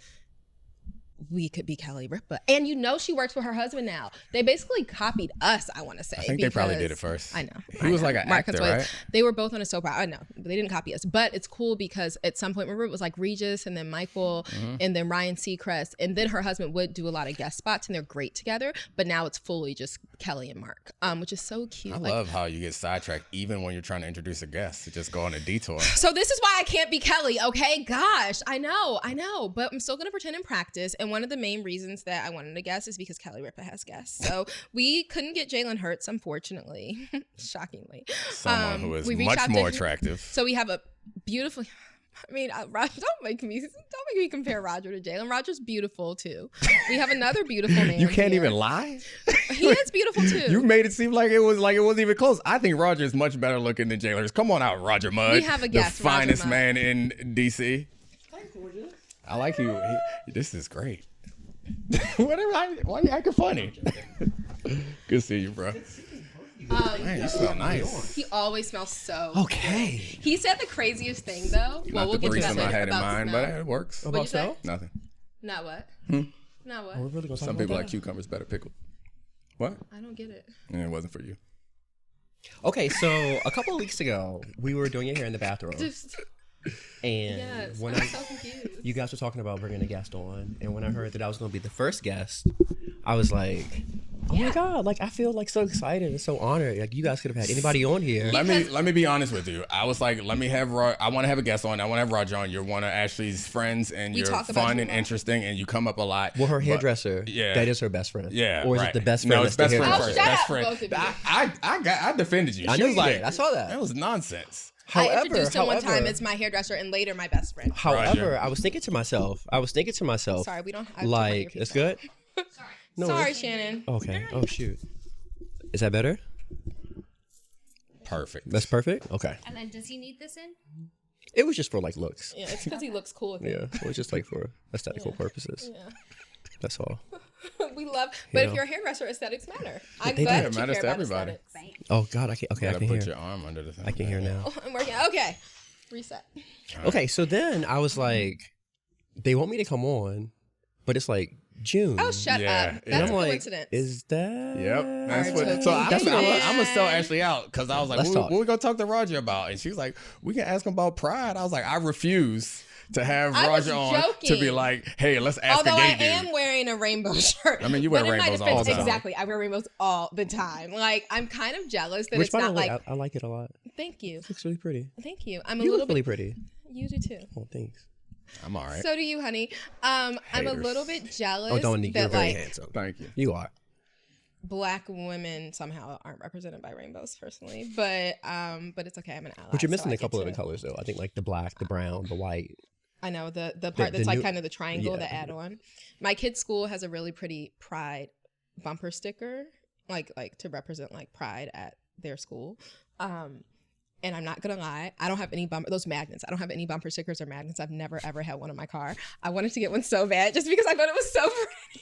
we could be Kelly Ripa. And she works for her husband now. They basically copied us, I want to say. I think they probably did it first. I know. He was like an actor, right? They were both on a soap opera. I know, but they didn't copy us. But it's cool because at some point, remember, it was like Regis and then Michael and then Ryan Seacrest. And then her husband would do a lot of guest spots and they're great together. But now it's fully just Kelly and Mark, which is so cute. I love how you get sidetracked even when you're trying to introduce a guest. To just go on a detour. So this is why I can't be Kelly, okay? Gosh, I know. But I'm still going to pretend and practice. And one of the main reasons that I wanted to guess is because Kelly Ripa has guests. So we couldn't get Jalen Hurts, unfortunately, shockingly. Someone who is much more attractive. So we have a beautiful. I mean, Roger, don't make me compare Roger to Jalen. Roger's beautiful too. We have another beautiful man. You can't here. even lie. He is beautiful too. You made it seem like it wasn't even close. I think Roger is much better looking than Jalen. Come on out, Roger Mudd. We have a guest, the finest Roger man in DC. I like you. This is great. Whatever. Why are you acting funny? Good seeing you, bro. Man, you smell nice. He always smells so okay. good. He said the craziest thing though. Not we'll the get to that threesome I later, had in about mind, smell. but it works. What'd you say? Nothing. Not what? Not what? We're really gonna talk Some about people that? like cucumbers better pickled. What? I don't get it. And it wasn't for you. Okay, so a couple of weeks ago, we were doing it here in the bathroom. And when I'm so confused. you guys were talking about bringing a guest on, and when I heard that I was going to be the first guest, I was like, oh my God, like I feel like so excited and so honored. Like you guys could have had anybody on here. Let me be honest with you. I was like, let me have I want to have a guest on. I want to have Roger on. You're one of Ashley's friends, and you're fun and interesting, and you come up a lot. Well, her hairdresser, that is her best friend. Yeah, or is it the best friend? No, it's best friend first. Best friend. I defended you. I She know was you like, did. I saw that. That was nonsense. However, I introduced him one time as my hairdresser and later my best friend. However, I was thinking to myself. Sorry, we don't. Like, it's good. Sorry. No, sorry, Shannon. Okay. Oh shoot. Is that better? Perfect. That's perfect? Okay. And then does he need this in? It was just for like looks. Yeah, it's because he looks cool with it. Yeah, it was just like for aesthetical purposes. Yeah. That's all. We love, but if you're a hairdresser, aesthetics matter. I'm They glad do. that you Matters care to about everybody. aesthetics. Oh God, I can Gotta hear. put your arm under the thing. I can hear now. Oh, I'm working. Okay, reset. Okay, so then I was like, they want me to come on, but it's like June. Oh, shut Yeah, up. and That's I'm a like, coincidence. is that? Yep. That's what. Alright, So that's what I'm gonna sell Ashley out because I was like, Let's what talk. we gonna talk to Roger about? And she was like, we can ask him about pride. I was like, I refuse to have I was Roger on to be joking. like, hey, let's ask Although a I gay am dude. wearing a rainbow shirt. I mean, you wear but in my rainbows all defense, the time. exactly. I wear rainbows all the time. Like, I'm kind of jealous that Which, it's by the not way, like. I like it a lot. Thank you. It looks really pretty. Thank you. I'm a You little look really bit. pretty. You do too. Oh, thanks. I'm all right. So do you, honey. I'm a Haters. little bit jealous Oh, Domonique, you're that very like handsome. Thank you. You are. Black women somehow aren't represented by rainbows personally, but it's okay. I'm an ally. But you're so missing I a couple get of the to- colors though. I think like the black, the brown, the white. I know the part that's the like new- kind of the triangle, yeah. the add-on. My kid's school has a really pretty pride bumper sticker, like to represent like pride at their school. And I'm not gonna lie, I don't have any those magnets. I don't have any bumper stickers or magnets. I've never ever had one in my car. I wanted to get one so bad just because I thought it was so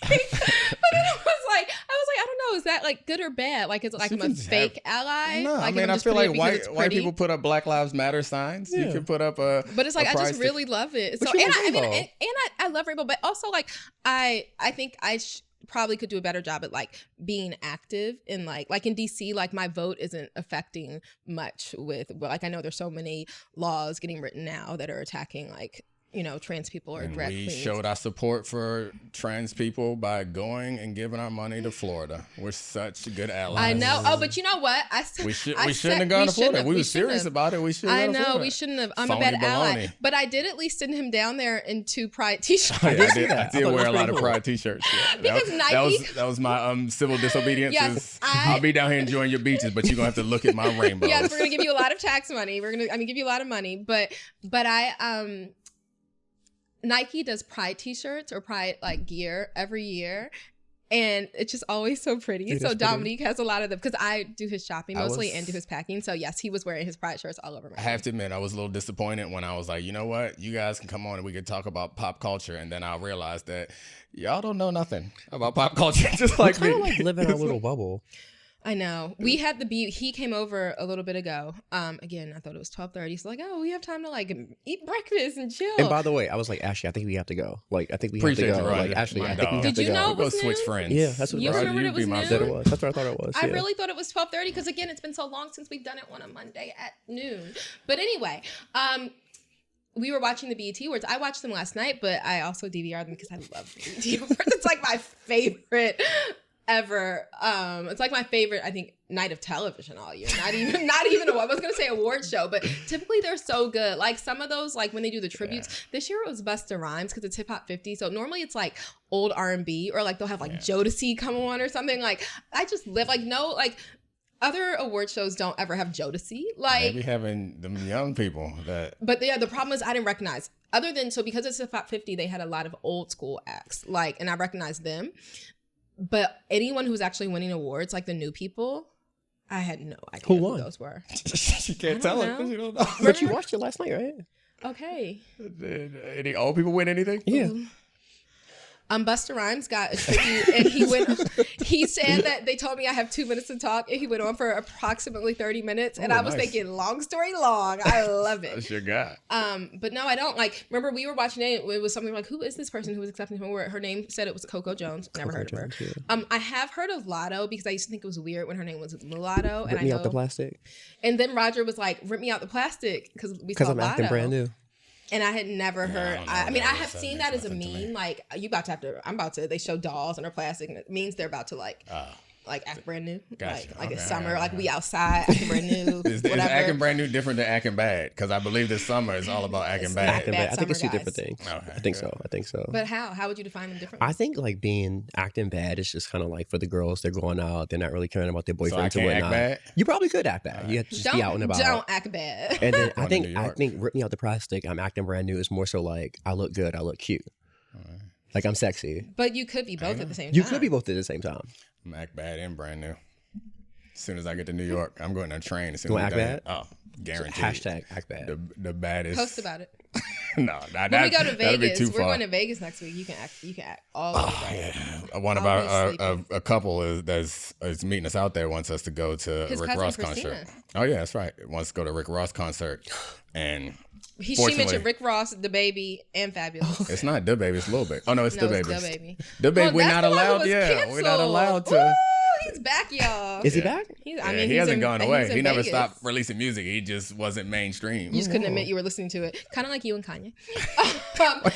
pretty. But then I was like, I don't know, is that like good or bad? Like, is it like I'm a fake ally? No, like, I if mean, I'm I just feel putting like it because it's white pretty? people put up Black Lives Matter signs. Yeah. You can put up a. But it's like a I pride just sticker. really love it. But So you and love I mean rainbow. and I love rainbow, but also like I think I probably could do a better job at like being active in like in DC, like my vote isn't affecting much with like I know there's so many laws getting written now that are attacking like trans people or And drag we queens. showed our support for trans people by going and giving our money to Florida. We're such good allies. I know. Oh, but you know what? We shouldn't have gone to Florida. We were serious about it. We should. I know we shouldn't have. I'm a bad ally, but I did at least send him down there in 2 pride t-shirts. I did that. I did thought it wear was a lot pretty of cool. pride t-shirts. Yeah. Because Nike- that was my civil disobedience. Yes, I'll be down here enjoying your beaches, but you're gonna have to look at my rainbows. Yes, we're gonna give you a lot of tax money. Give you a lot of money, but I Nike does pride t-shirts or pride like gear every year. And it's just always so pretty. Dude, so that's pretty. Dominique has a lot of them because I do his shopping mostly and do his packing. So yes, he was wearing his pride shirts all over my I have to admit, I was a little disappointed when I was like, you know what? You guys can come on and we can talk about pop culture. And then I realized that y'all don't know nothing about pop culture, just like me. Kind of like live in our little bubble. I know. We had he came over a little bit ago. Again, I thought it was 12:30. So like, oh, we have time to like eat breakfast and chill. And by the way, I was like, Ashley, I think we have to go. Like, I think we Appreciate have to you, go. Roger. Like, Ashley, My I think we dog. have Did to you go. know? We'll go was switch noon? friends. Yeah, that's what You Roger, remembered you it be was my noon? That it was. That's what I thought it was. I Yeah. really thought it was 12:30 because again, it's been so long since we've done it on a Monday at noon. But anyway, we were watching the BET Awards. I watched them last night, but I also DVR'd them because I love the BET Awards. It's like my favorite ever. It's like my favorite, I think, night of television all year. Not even I was gonna say award show, but typically they're so good. Like some of those, like when they do the tributes. This year it was Busta Rhymes because it's Hip Hop 50. So normally it's like old R&B or like they'll have like Jodeci come on or something. Like I just live other award shows don't ever have Jodeci. Like Maybe having them young people that. but yeah, the problem is I didn't recognize other than because it's Hip Hop 50, they had a lot of old school acts. Like, and I recognized them. But anyone who's actually winning awards, like the new people, I had no idea Who won? those were. She can't tell it because you don't know. But you watched it last night, right? Okay. Did any old people win anything? Yeah. Busta Rhymes got a tribute and he said that they told me I have 2 minutes to talk and he went on for approximately 30 minutes and I was nice. thinking long story long. I love it. That's your guy. But no, I don't remember we were watching it was something like, who is this person who was accepting him? Her name said it was Coco Jones. Never heard of her. Yeah. I have heard of Lotto because I used to think it was weird when her name was Mulatto. Rip me out the plastic. And then Roger was like, rip me out the plastic because we saw Because I'm acting Lotto. brand new. And I had never heard. I mean, I have That seen makes that as a nothing to me. meme. Like they show dolls and they're plastic, and it means they're about to like act brand new. Gotcha. Like it's Okay, summer, alright, like we outside, acting brand new. Is whatever. acting brand new different than acting bad? Because I believe this summer is all about acting bad. Acting bad. I think it's two summer different guys. things. Okay, I think good. so. I think so. But how would you define them differently? I think like being acting bad is just kind of like for the girls. They're going out. They're not really caring about their So I boyfriends or can't act whatnot. bad? You probably could act bad. You have to just be out and about. Don't act bad. And then Going to New I York. think rip me out the plastic. I'm acting brand new is more so like I look good. I look cute. Like I'm sexy. But you could be both at the same time. You could be both at the same time. I'm act bad and brand new. As soon as I get to New York, I'm going to train. As soon You as wanna act Oh, guaranteed. Hashtag act bad. The baddest. Post about it. No, When we go to that'd be Vegas, too we're far. going to Vegas next week. You can act all over. Yeah. One of Always our a couple is meeting us out there, wants us to go to His Rick cousin Ross Christina. concert. Oh yeah, that's right. Wants to go to Rick Ross concert, and She fortunately- mentioned Rick Ross, the baby, and Fabulous. it's not the baby, it's Lil Baby. Oh no, it's No, the it's baby. DaBaby. The baby, Well, we're that's not the one who allowed. was Yeah, we're not canceled. allowed to. Woo, he's back, y'all. Is he back? I mean, he he's hasn't in- gone he's away. in He never Vegas. stopped releasing music. He just wasn't mainstream. You just couldn't admit you were listening to it. Kind of like you and Kanye.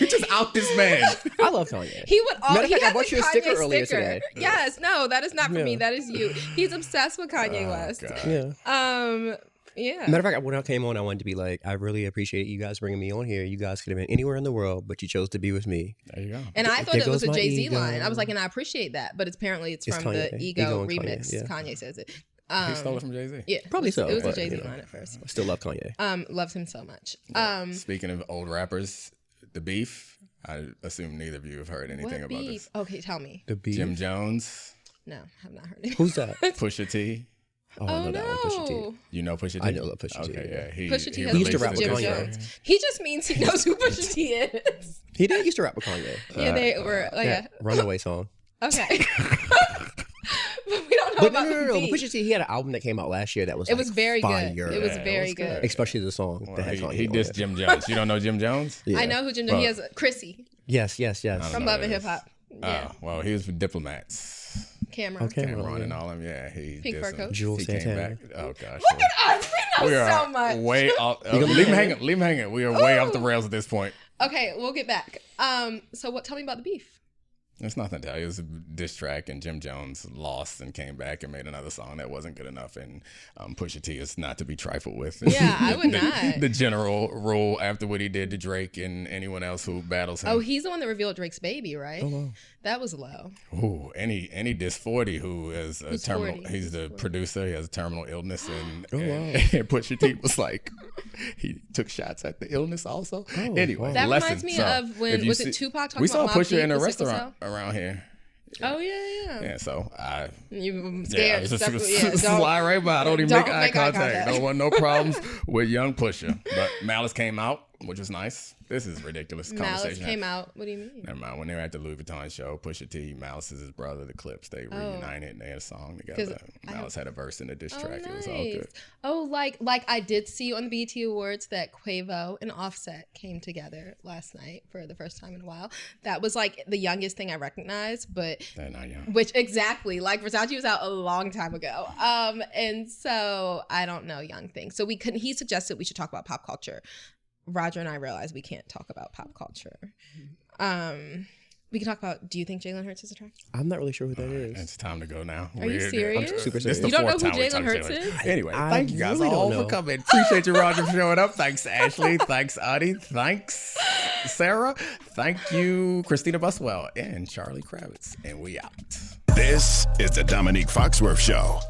You just out this man. I love Kanye. He would all. Matter of He fact, I has bought a you a sticker Kanye earlier sticker. today. Yes, no, that is not for Yeah. me. That is you. He's obsessed with Kanye West. God. Yeah. Yeah. Matter of fact, when I came on, I wanted to be like, I really appreciate you guys bringing me on here. You guys could have been anywhere in the world, but you chose to be with me. There you go. And I thought There it was goes a my Jay-Z ego. line. I was like, and I appreciate that, but apparently it's It's from Kanye. the Ego Ego and Kanye, remix. yeah. Kanye says it. He stole it from Jay-Z. Yeah, Probably so, It was a but, Jay-Z you know. line at first. I still love Kanye. Loves him so much. Speaking of old rappers, the beef. I assume neither of you have heard anything What about beef? this. Okay, tell me. The beef. Jim Jones, No, have not heard it. Who's that? Pusha T. Oh, I know that one. Pusha T. no. You know Pusha T? I know Pusha T, Okay, yeah. yeah. He Pusha T he has used to a rap with Jim Kanye. Jones. He just means he knows who Pusha T is. He did used to rap with Kanye. Yeah, they were. Oh, yeah. Runaway song. Okay. But we don't know But about no. the But beef. Pusha T, he had an album that came out last year that was It was very fire. good. It was very good. Especially the song that had Kanye He on dissed it. Jim Jones. You don't know Jim Jones? Yeah. I know who Jim Jones. He Well- has Chrissy Yes. from know Love who and it Hip Hop. Yeah, Oh, well, he was with Diplomats. Cameron. Okay. Cameron and all them. Yeah, he Pink did fur some- coat. Jules he came Santana. back. Oh gosh. Look at us. We We know are so much. way off. gonna Leave be him there? hanging. Leave him hanging. We are way off the rails at this point. Okay, we'll get back. So what? Tell me about the beef. There's nothing to tell you. It was a diss track, and Jim Jones lost and came back and made another song that wasn't good enough. And Pusha T is not to be trifled with. Yeah, I would not. The general rule after what he did to Drake and anyone else who battles him. Oh, he's the one that revealed Drake's baby, right? Oh, wow. That was low. Ooh, any diss 40 who is a Who's terminal. 40? He's the producer. He has a terminal illness, and, Oh, wow. and Pusha T was like, he took shots at the illness also. Oh, Anyway, wow. That lesson. reminds me So, of when if you was it see- Tupac talking We saw about Mobb Pusha Deep in a with sickle restaurant around here. Oh yeah. Yeah, so I You yeah, scared. just Don't- slide right by. I don't even don't make eye make eye contact. contact. Don't want no problems with young Pusha. But Malice came out, which was nice. This is ridiculous Malice conversation. came out. What do you mean? Never mind. When they were at the Louis Vuitton show, Pusha T, Malice is his brother, the Clips, they reunited and they had a song together. 'Cause Malice had a verse in the diss Oh, track. It was all nice. good. Oh, like I did see on the BET Awards that Quavo and Offset came together last night for the first time in a while. That was like the youngest thing I recognized, but They're not young. which exactly like Versace was out a long time ago. And so I don't know young things. So he suggested we should talk about pop culture. Roger and I realized we can't talk about pop culture. We can talk about, do you think Jalen Hurts is attractive? I'm not really sure who that is. It's time to go now. Are you serious? I'm super This is serious. the You don't know fourth who time we Jalen talked Hurts to is? Anyway, I thank you guys really all don't for know. coming. Appreciate you, Roger, for showing up. Thanks, Ashley. Thanks, Adi. Thanks, Sarah. Thank you, Christina Buswell and Charlie Kravitz. And we out. This is the Domonique Foxworth Show.